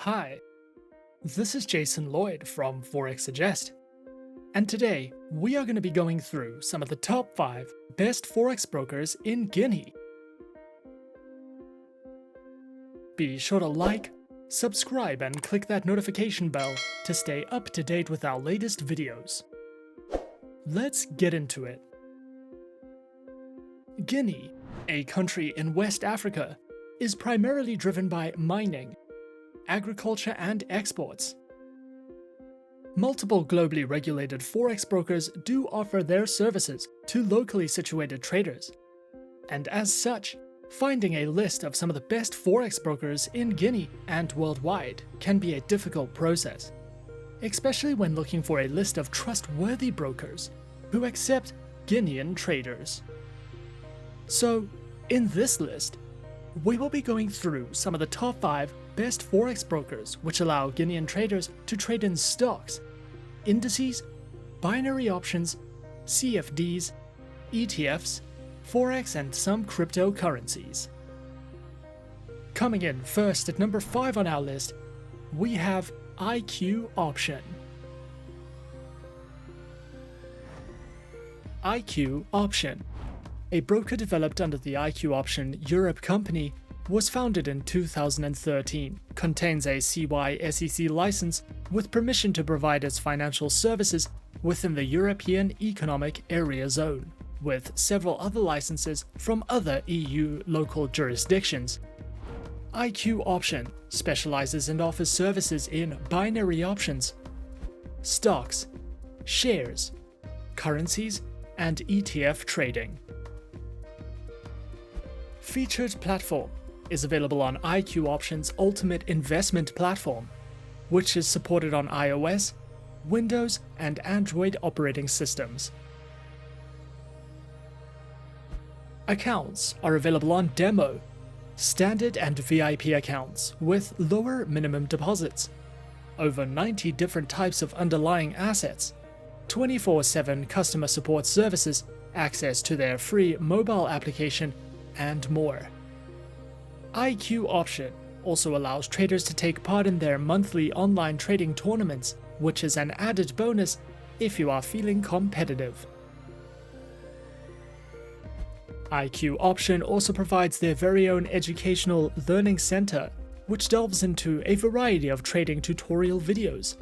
Hi, this is Jason Lloyd from Forexsuggest, and today we are going to be going through some of the top 5 best Forex brokers in Guinea. Be sure to like, subscribe, and click that notification bell to stay up to date with our latest videos. Let's get into it. Guinea, a country in West Africa, is primarily driven by mining, agriculture, and exports. Multiple globally regulated Forex brokers do offer their services to locally situated traders, and as such, finding a list of some of the best Forex brokers in Guinea and worldwide can be a difficult process, especially when looking for a list of trustworthy brokers who accept Guinean traders. So, in this list, we will be going through some of the top 5 best Forex brokers which allow Guinean traders to trade in stocks, indices, binary options, CFDs, ETFs, Forex, and some cryptocurrencies. Coming in first at number 5 on our list, we have IQ Option. IQ Option, a broker developed under the IQ Option Europe company, was founded in 2013, contains a CY/SEC license with permission to provide its financial services within the European Economic Area Zone, with several other licenses from other EU local jurisdictions. IQ Option specializes and offers services in binary options, stocks, shares, currencies, and ETF trading. Featured Platform is available on IQ Option's Ultimate Investment Platform, which is supported on iOS, Windows, and Android operating systems. Accounts are available on Demo, Standard, and VIP accounts with lower minimum deposits, over 90 different types of underlying assets, 24/7 customer support services, access to their free mobile application, and more. IQ Option also allows traders to take part in their monthly online trading tournaments, which is an added bonus if you are feeling competitive. IQ Option also provides their very own educational learning center, which delves into a variety of trading tutorial videos,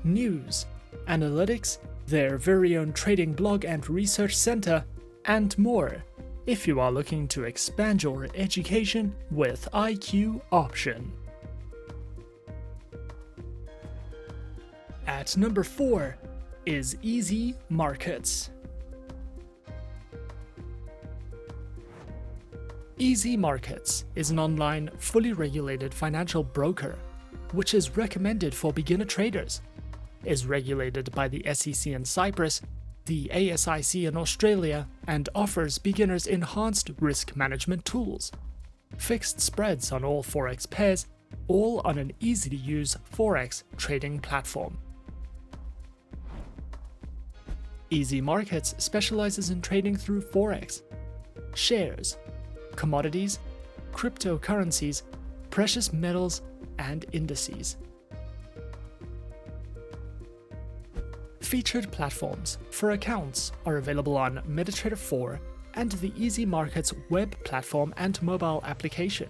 news, analytics, their very own trading blog and research center, and more, if you are looking to expand your education with IQ Option. At number 4 is EasyMarkets. EasyMarkets is an online, fully regulated financial broker, which is recommended for beginner traders, is regulated by the SEC in Cyprus, the ASIC in Australia, and offers beginners enhanced risk management tools, fixed spreads on all Forex pairs, all on an easy-to-use Forex trading platform. EasyMarkets specializes in trading through Forex, shares, commodities, cryptocurrencies, precious metals, and indices. Featured platforms for accounts are available on MetaTrader 4 and the EasyMarkets Web platform and mobile application,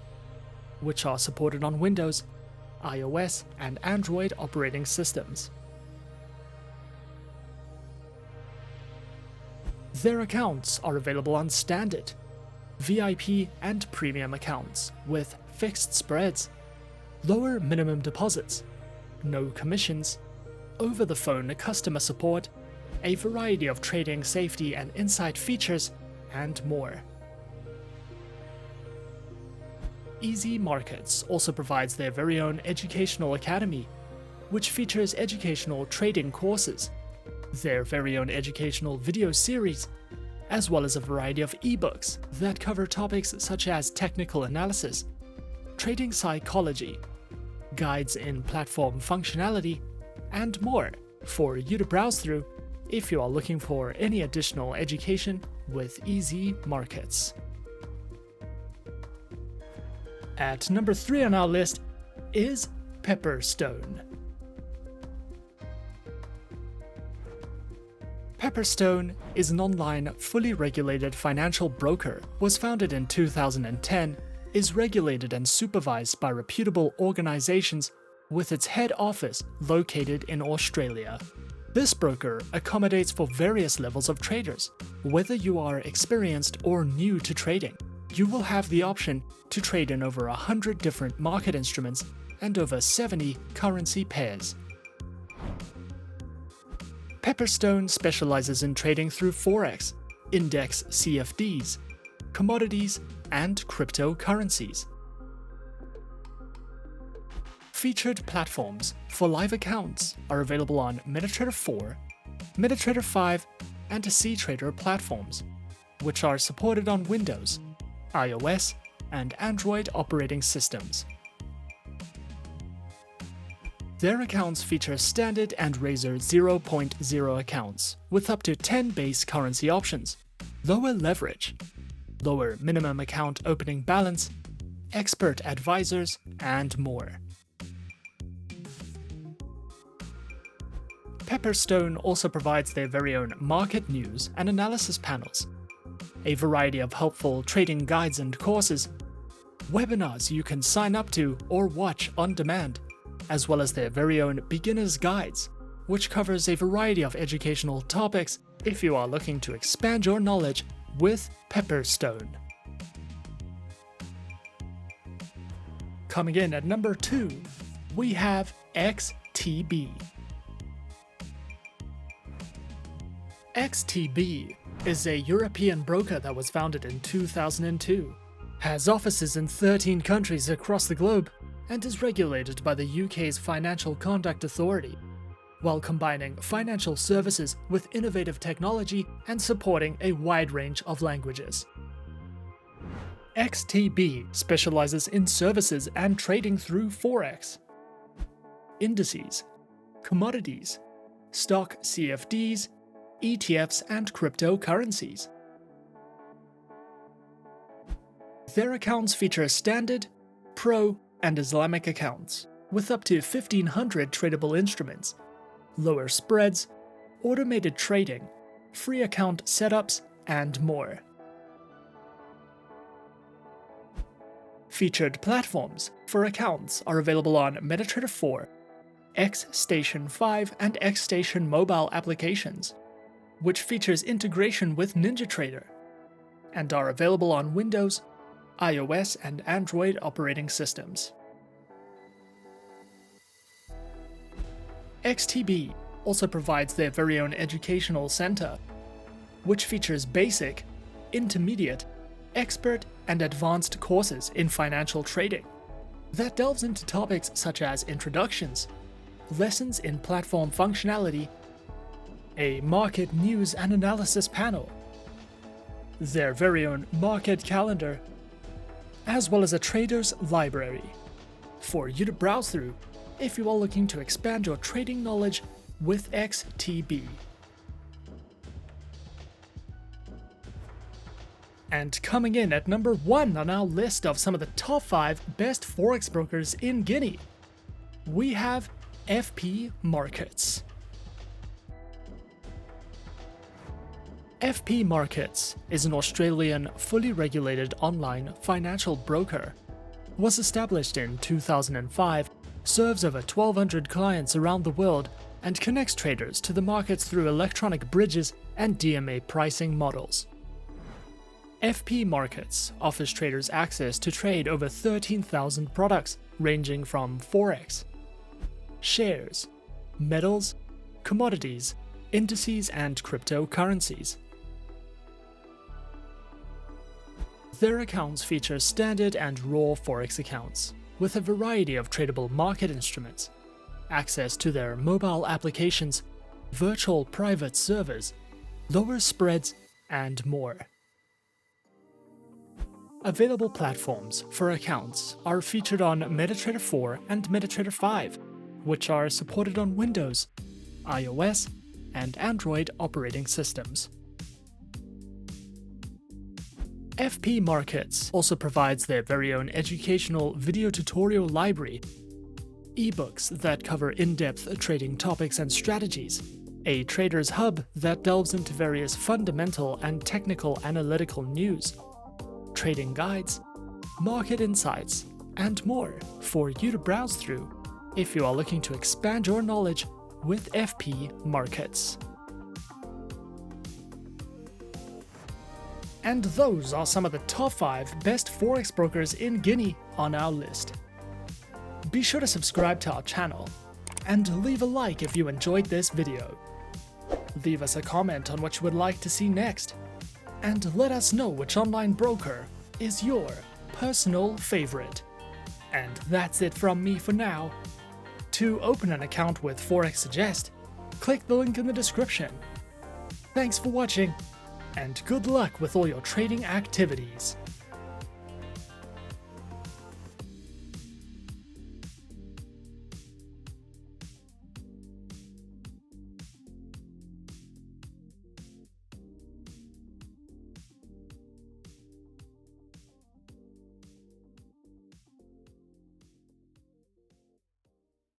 which are supported on Windows, iOS, and Android operating systems. Their accounts are available on Standard, VIP, and Premium accounts with fixed spreads, lower minimum deposits, no commissions, over-the-phone customer support, a variety of trading safety and insight features, and more. EasyMarkets also provides their very own educational academy, which features educational trading courses, their very own educational video series, as well as a variety of ebooks that cover topics such as technical analysis, trading psychology, guides in platform functionality, and more for you to browse through if you are looking for any additional education with EasyMarkets. At number 3 on our list is Pepperstone. Pepperstone is an online, fully regulated financial broker, was founded in 2010, is regulated and supervised by reputable organizations with its head office located in Australia. This broker accommodates for various levels of traders. Whether you are experienced or new to trading, you will have the option to trade in over 100 different market instruments and over 70 currency pairs. Pepperstone specializes in trading through Forex, index CFDs, commodities, and cryptocurrencies. Featured platforms for live accounts are available on MetaTrader 4, MetaTrader 5, and CTrader platforms, which are supported on Windows, iOS, and Android operating systems. Their accounts feature standard and Razor 0.0 accounts with up to 10 base currency options, lower leverage, lower minimum account opening balance, expert advisors, and more. Pepperstone also provides their very own market news and analysis panels, a variety of helpful trading guides and courses, webinars you can sign up to or watch on demand, as well as their very own beginner's guides, which covers a variety of educational topics if you are looking to expand your knowledge with Pepperstone. Coming in at number 2, we have XTB. XTB is a European broker that was founded in 2002, has offices in 13 countries across the globe, and is regulated by the UK's Financial Conduct Authority, while combining financial services with innovative technology and supporting a wide range of languages. XTB specializes in services and trading through Forex, indices, commodities, stock CFDs, ETFs, and cryptocurrencies. Their accounts feature standard, pro, and Islamic accounts, with up to 1,500 tradable instruments, lower spreads, automated trading, free account setups, and more. Featured platforms for accounts are available on MetaTrader 4, XStation 5, and XStation mobile applications, which features integration with NinjaTrader, and are available on Windows, iOS, and Android operating systems. XTB also provides their very own educational center, which features basic, intermediate, expert, and advanced courses in financial trading that delves into topics such as introductions, lessons in platform functionality, a market news and analysis panel, their very own market calendar, as well as a trader's library for you to browse through if you are looking to expand your trading knowledge with XTB. And coming in at number 1 on our list of some of the top 5 best Forex brokers in Guinea, we have FP Markets. FP Markets is an Australian, fully regulated online financial broker. Was established in 2005, serves over 1,200 clients around the world, and connects traders to the markets through electronic bridges and DMA pricing models. FP Markets offers traders access to trade over 13,000 products ranging from Forex, shares, metals, commodities, indices, and cryptocurrencies. Their accounts feature standard and raw Forex accounts, with a variety of tradable market instruments, access to their mobile applications, virtual private servers, lower spreads, and more. Available platforms for accounts are featured on MetaTrader 4 and MetaTrader 5, which are supported on Windows, iOS, and Android operating systems. FP Markets also provides their very own educational video tutorial library, ebooks that cover in-depth trading topics and strategies, a trader's hub that delves into various fundamental and technical analytical news, trading guides, market insights, and more for you to browse through if you are looking to expand your knowledge with FP Markets. And those are some of the top 5 best Forex brokers in Guinea on our list. Be sure to subscribe to our channel and leave a like if you enjoyed this video. Leave us a comment on what you would like to see next, and let us know which online broker is your personal favorite. And that's it from me for now. To open an account with Forexsuggest, click the link in the description. Thanks for watching, and good luck with all your trading activities.